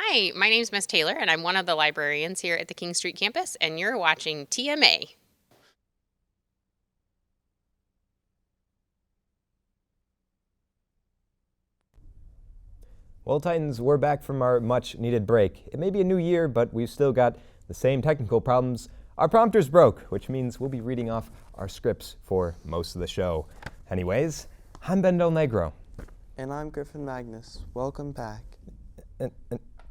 Hi, my name's Miss Taylor, and I'm one of the librarians here at the King Street campus, and you're watching TMA. Well, Titans, we're back from our much-needed break. It may be a new year, but we've still got the same technical problems. Our prompter's broke, which means we'll be reading off our scripts for most of the show. Anyways, I'm Ben Del Negro. And I'm Griffin Magnus. Welcome back.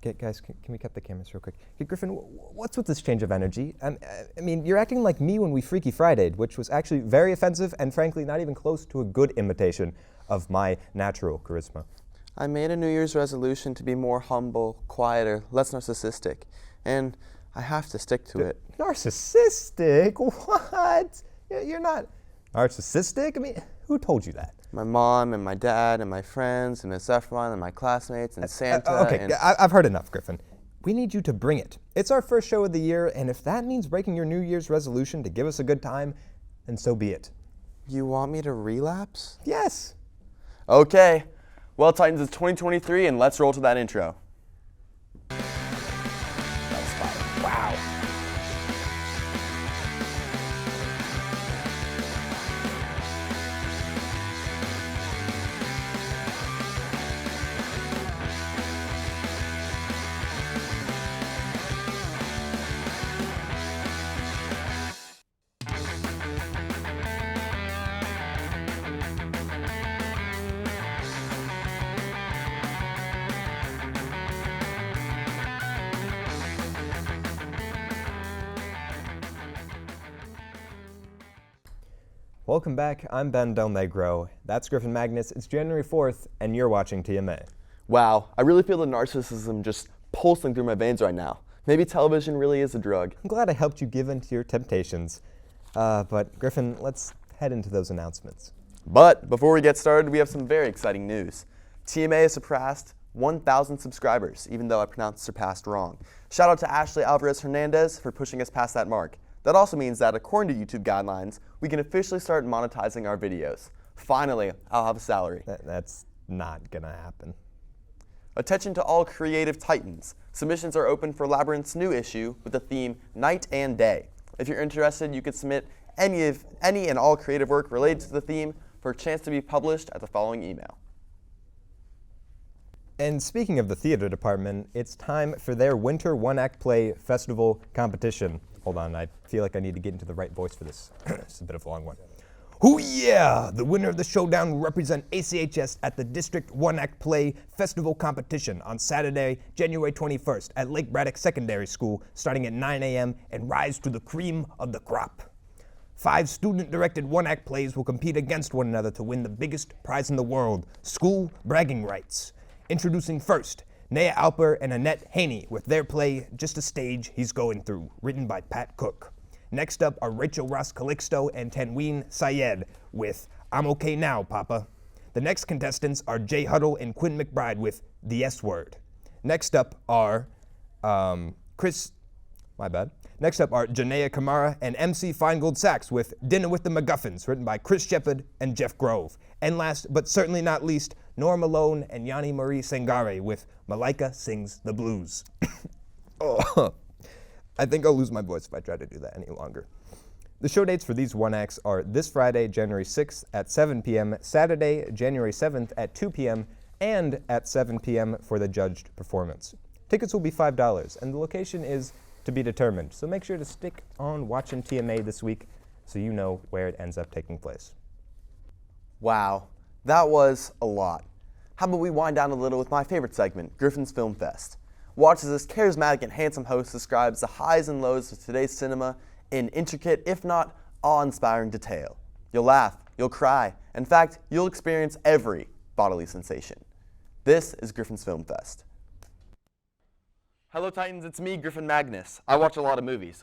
Okay, guys, can we cut the cameras real quick? Hey, Griffin, what's with this change of energy? I mean, you're acting like me when we Freaky Friday'd, which was actually very offensive and frankly not even close to a good imitation of my natural charisma. I made a New Year's resolution to be more humble, quieter, less narcissistic, and I have to stick to it. Narcissistic? What? You're not narcissistic? I mean, who told you that? My mom and my dad and my friends and Miss Efron and my classmates and Santa. Okay, I've heard enough, Griffin. We need you to bring it. It's our first show of the year, and if that means breaking your New Year's resolution to give us a good time, then so be it. You want me to relapse? Yes. Okay. Well, Titans, it's 2023, and let's roll to that intro. That was fire. Wow. Welcome back. I'm Ben Del Negro. That's Griffin Magnus. It's January 4th, and you're watching TMA. Wow, I really feel the narcissism just pulsing through my veins right now. Maybe television really is a drug. I'm glad I helped you give in to your temptations. But Griffin, let's head into those announcements. But before we get started, we have some very exciting news. TMA has surpassed 1,000 subscribers, even though I pronounced surpassed wrong. Shout out to Ashley Alvarez Hernandez for pushing us past that mark. That also means that, according to YouTube guidelines, we can officially start monetizing our videos. Finally, I'll have a salary. That's not gonna happen. Attention to all creative titans. Submissions are open for Labyrinth's new issue with the theme Night and Day. If you're interested, you can submit any and all creative work related to the theme for a chance to be published at the following email. And speaking of the theater department, it's time for their Winter One-Act Play Festival competition. Hold on, I feel like I need to get into the right voice for this. It's a bit of a long one. Oh yeah! The winner of the showdown will represent ACHS at the District One-Act Play Festival competition on Saturday, January 21st at Lake Braddock Secondary School starting at 9 a.m. and rise to the cream of the crop. 5 student-directed one-act plays will compete against one another to win the biggest prize in the world, school bragging rights. Introducing first, Naya Alper and Annette Haney with their play, Just a Stage He's Going Through, written by Pat Cook. Next up are Rachel Ross Calixto and Tanween Syed with I'm Okay Now, Papa. The next contestants are Jay Huddle and Quinn McBride with The S Word. Next up are Next up are Janaea Kamara and MC Feingold Sachs with Dinner with the MacGuffins, written by Chris Shepard and Jeff Grove. And last, but certainly not least, Nora Malone and Yanni Marie Sangare with Malika Sings the Blues. Oh, I think I'll lose my voice if I try to do that any longer. The show dates for these one-acts are this Friday, January 6th at 7 p.m., Saturday, January 7th at 2 p.m., and at 7 p.m. for the judged performance. Tickets will be $5, and the location is to be determined, so make sure to stick on watching TMA this week so you know where it ends up taking place. Wow, that was a lot. How about we wind down a little with my favorite segment, Griffin's Film Fest. Watch as this charismatic and handsome host describes the highs and lows of today's cinema in intricate, if not awe-inspiring detail. You'll laugh, you'll cry, in fact, you'll experience every bodily sensation. This is Griffin's Film Fest. Hello Titans, it's me, Griffin Magnus. I watch a lot of movies.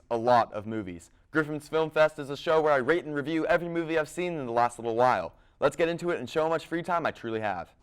Griffin's Film Fest is a show where I rate and review every movie I've seen in the last little while. Let's get into it and show how much free time I truly have.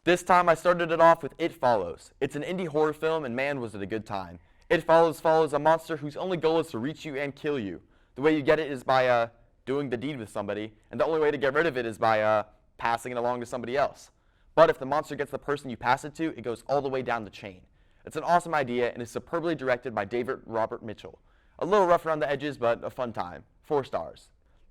This time I started it off with It Follows. It's an indie horror film and man was it a good time. It follows a monster whose only goal is to reach you and kill you. The way you get it is by doing the deed with somebody, and the only way to get rid of it is by passing it along to somebody else. But if the monster gets the person you pass it to, it goes all the way down the chain. It's an awesome idea and is superbly directed by David Robert Mitchell. A little rough around the edges, but a fun time. 4 stars.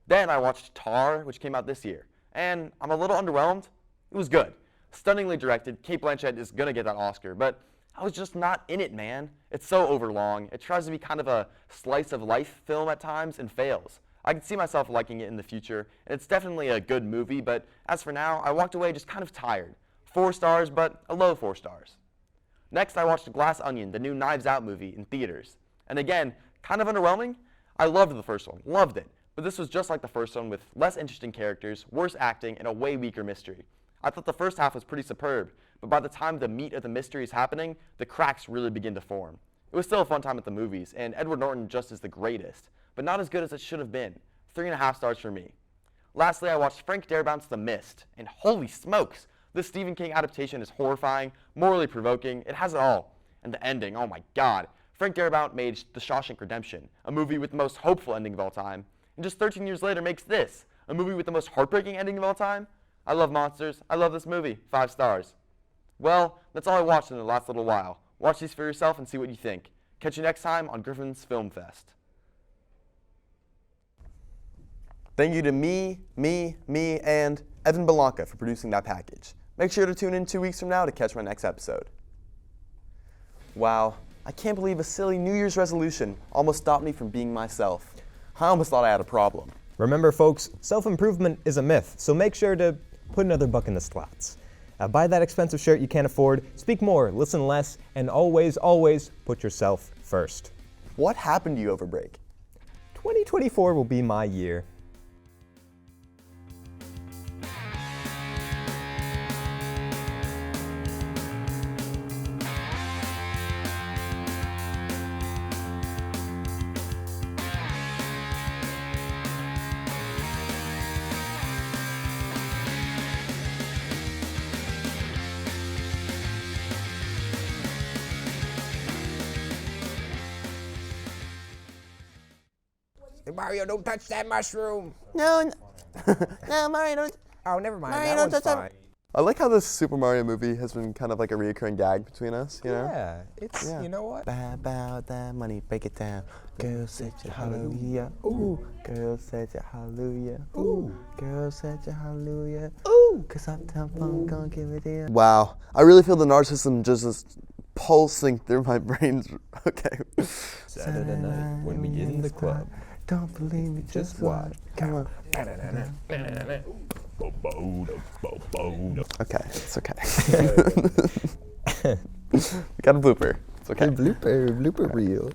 Then I watched Tar, which came out this year, and I'm a little underwhelmed. It was good. Stunningly directed. Cate Blanchett is going to get that Oscar, but I was just not in it, man. It's so overlong. It tries to be kind of a slice of life film at times and fails. I can see myself liking it in the future, and it's definitely a good movie, but as for now, I walked away just kind of tired. 4 stars, but a low 4 stars. Next, I watched Glass Onion, the new Knives Out movie, in theaters. And again, kind of underwhelming. I loved the first one, loved it, but this was just like the first one with less interesting characters, worse acting, and a way weaker mystery. I thought the first half was pretty superb, but by the time the meat of the mystery is happening, the cracks really begin to form. It was still a fun time at the movies, and Edward Norton just is the greatest, but not as good as it should have been. 3.5 stars for me. Lastly, I watched Frank Darabont's The Mist, and holy smokes, this Stephen King adaptation is horrifying, morally provoking, it has it all. And the ending, oh my god. Frank Darabont made The Shawshank Redemption, a movie with the most hopeful ending of all time, and just 13 years later makes this, a movie with the most heartbreaking ending of all time. I love monsters. I love this movie. 5 stars. Well, that's all I watched in the last little while. Watch these for yourself and see what you think. Catch you next time on Griffin's Film Fest. Thank you to me, and Evan Belanca for producing that package. Make sure to tune in 2 weeks from now to catch my next episode. Wow, I can't believe a silly New Year's resolution almost stopped me from being myself. I almost thought I had a problem. Remember, folks, self-improvement is a myth, so make sure to put another buck in the slots. Buy that expensive shirt you can't afford, speak more, listen less, and always, always put yourself first. What happened to you over break? 2024 will be my year. Hey, Mario, don't touch that mushroom. No, Mario, don't. Oh, never mind. Mario, That don't one's touch that. fine. I like how this Super Mario movie has been kind of like a reoccurring gag between us, you know? Yeah, it's, you know what? About that money, break it down. Girl said you hallelujah. Ooh. Girl said you hallelujah. Ooh. Girl said you hallelujah. Ooh. Cause Uptown Funk gonna give it in. Wow. I really feel the narcissism just pulsing through my brains. Okay. Saturday night when we in the club. Don't believe me, just watch. Come on. Okay, it's okay. We got a blooper. It's okay. Blooper reel.